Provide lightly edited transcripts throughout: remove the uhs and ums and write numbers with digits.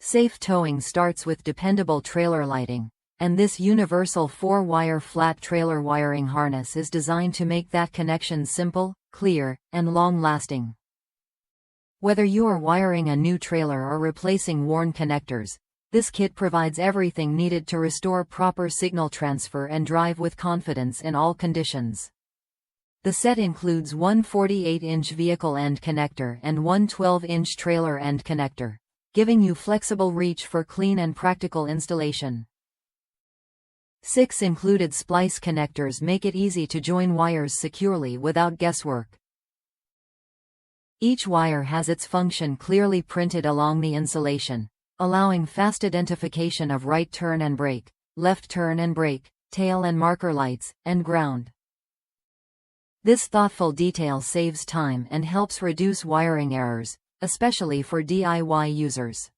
Safe towing starts with dependable trailer lighting, and this universal 4-wire flat trailer wiring harness is designed to make that connection simple, clear, and long-lasting. Whether you are wiring a new trailer or replacing worn connectors, this kit provides everything needed to restore proper signal transfer and drive with confidence in all conditions. The set includes one 48-inch vehicle end connector and one 12-inch trailer end connector, giving you flexible reach for clean and practical installation. 6 included splice connectors make it easy to join wires securely without guesswork. Each wire has its function clearly printed along the insulation, allowing fast identification of right turn and brake, left turn and brake, tail and marker lights, and ground. This thoughtful detail saves time and helps reduce wiring errors, especially for DIY users.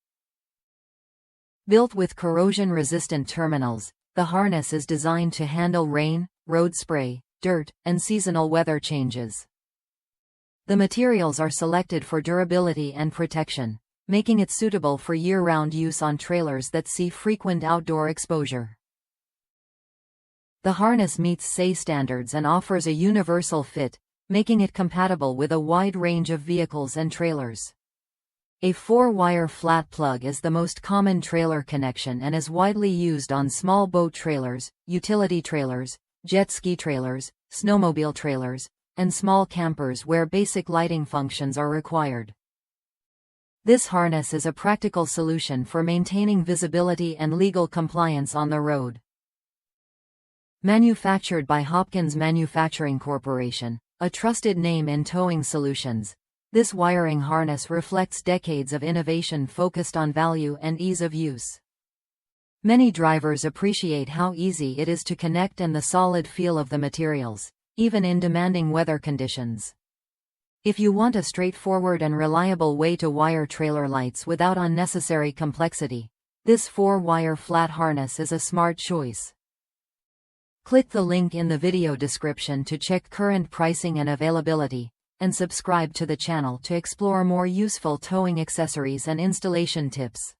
Built with corrosion-resistant terminals, the harness is designed to handle rain, road spray, dirt, and seasonal weather changes. The materials are selected for durability and protection, making it suitable for year-round use on trailers that see frequent outdoor exposure. The harness meets SAE standards and offers a universal fit, making it compatible with a wide range of vehicles and trailers. A 4-wire flat plug is the most common trailer connection and is widely used on small boat trailers, utility trailers, jet ski trailers, snowmobile trailers, and small campers where basic lighting functions are required. This harness is a practical solution for maintaining visibility and legal compliance on the road. Manufactured by Hopkins Manufacturing Corporation, a trusted name in towing solutions, this wiring harness reflects decades of innovation focused on value and ease of use. Many drivers appreciate how easy it is to connect and the solid feel of the materials, even in demanding weather conditions. If you want a straightforward and reliable way to wire trailer lights without unnecessary complexity, this 4-wire flat harness is a smart choice. Click the link in the video description to check current pricing and availability, and subscribe to the channel to explore more useful towing accessories and installation tips.